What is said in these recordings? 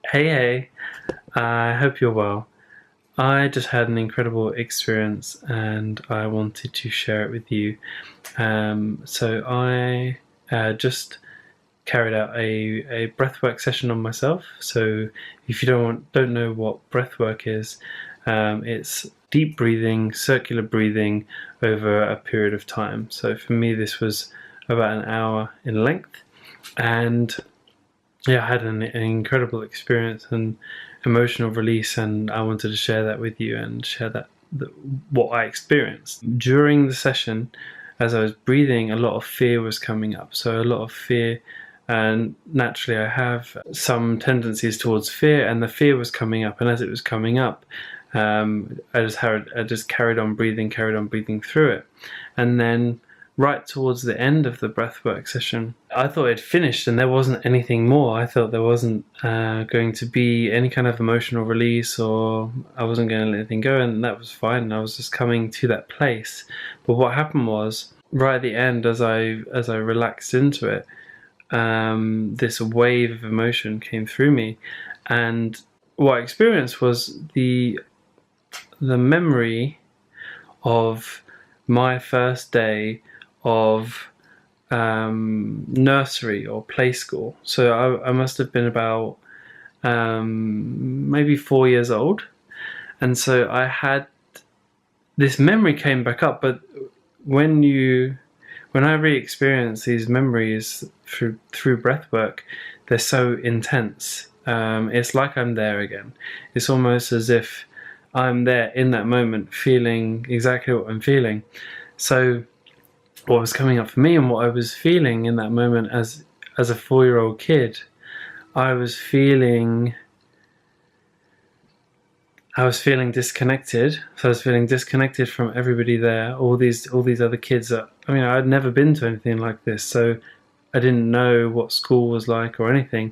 Hey, I hope you're well. I just had an incredible experience and I wanted to share it with you. So I just carried out a breathwork session on myself. So if you don't know what breathwork is, it's deep breathing, circular breathing over a period of time. So for me, this was about an hour in length, and yeah, I had an incredible experience and emotional release, and I wanted to share that with you and share what I experienced during the session. As I was breathing, a lot of fear was coming up. So a lot of fear, and naturally, I have some tendencies towards fear, and the fear was coming up. And as it was coming up, I just carried on breathing through it, and then right towards the end of the breathwork session, I thought it finished and there wasn't anything more. I thought there wasn't going to be any kind of emotional release, or I wasn't going to let anything go, and that was fine. I was just coming to that place. But what happened was, right at the end, as I relaxed into it, this wave of emotion came through me, and what I experienced was the memory of my first day of nursery or play school. So I must have been about maybe 4 years old, and so I had this memory came back up. But when I re-experience these memories through breathwork, they're so intense. It's like I'm there again. It's almost as if I'm there in that moment, feeling exactly what I'm feeling. So what was coming up for me and what I was feeling in that moment as a 4-year-old kid, I was feeling disconnected. So I was feeling disconnected from everybody there, all these other kids that, I mean, I'd never been to anything like this, so I didn't know what school was like or anything,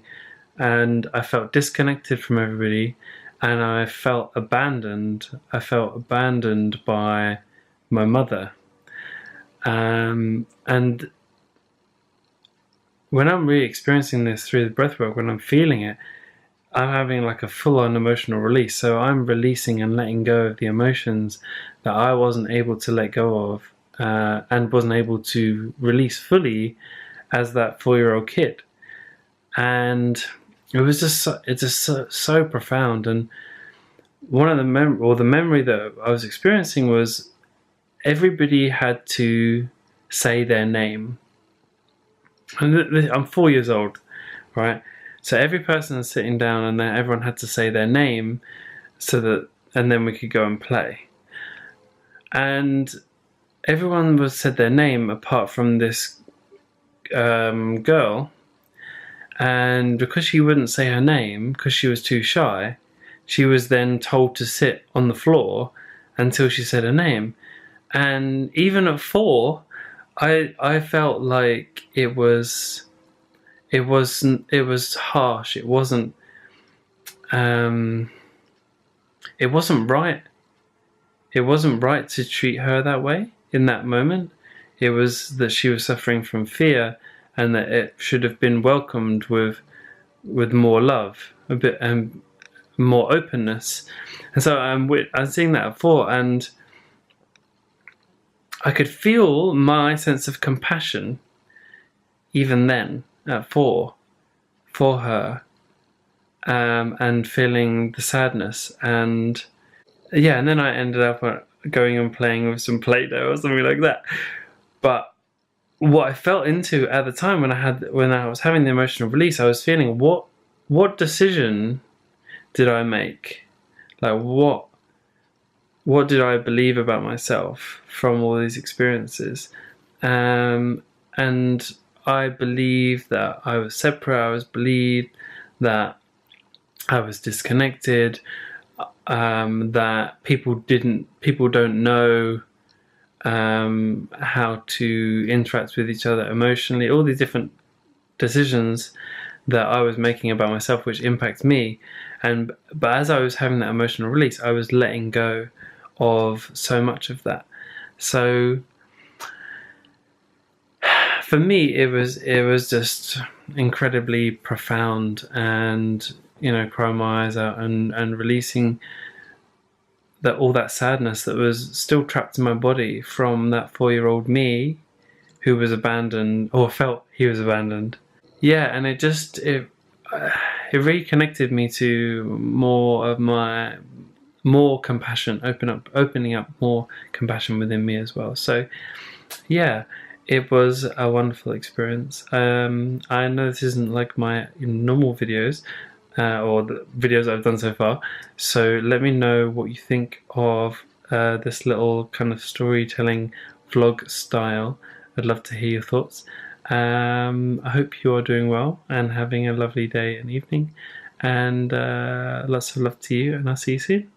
and I felt disconnected from everybody, and I felt abandoned. I felt abandoned by my mother. And when I'm re-experiencing this through the breathwork, when I'm feeling it, I'm having like a full-on emotional release. So I'm releasing and letting go of the emotions that I wasn't able to let go of, and wasn't able to release fully as that 4-year-old kid. And it's just so profound. And one of the memory that I was experiencing was everybody had to say their name. And I'm 4 years old, right? So every person is sitting down, and then everyone had to say their name, and then we could go and play. And everyone said their name apart from this girl, and because she wouldn't say her name because she was too shy, she was then told to sit on the floor until she said her name. And even at 4, I felt like it was harsh. It wasn't right. It wasn't right to treat her that way in that moment. It was that she was suffering from fear, and that it should have been welcomed with more love, a bit, and more openness. And so I'm seeing that at 4, and I could feel my sense of compassion even then at 4 for her, and feeling the sadness. And yeah, and then I ended up going and playing with some Play-Doh or something like that. But what I felt into at the time, when I was having the emotional release, I was feeling, what decision did I make? Like, what did I believe about myself from all these experiences? And I believed that I was separate. I believed that I was disconnected. That people don't know how to interact with each other emotionally. All these different decisions that I was making about myself, which impact me. But as I was having that emotional release, I was letting go of so much of that. So for me, it was just incredibly profound, and crying my eyes out and releasing all that sadness that was still trapped in my body from that 4-year-old me who was abandoned, or felt he was abandoned. Yeah, and it really connected me to more compassion, opening up more compassion within me as well. So yeah, it was a wonderful experience. I know this isn't like my normal videos, or the videos I've done so far, so let me know what you think of this little kind of storytelling vlog style. I'd love to hear your thoughts. I hope you are doing well and having a lovely day and evening, and lots of love to you, and I'll see you soon.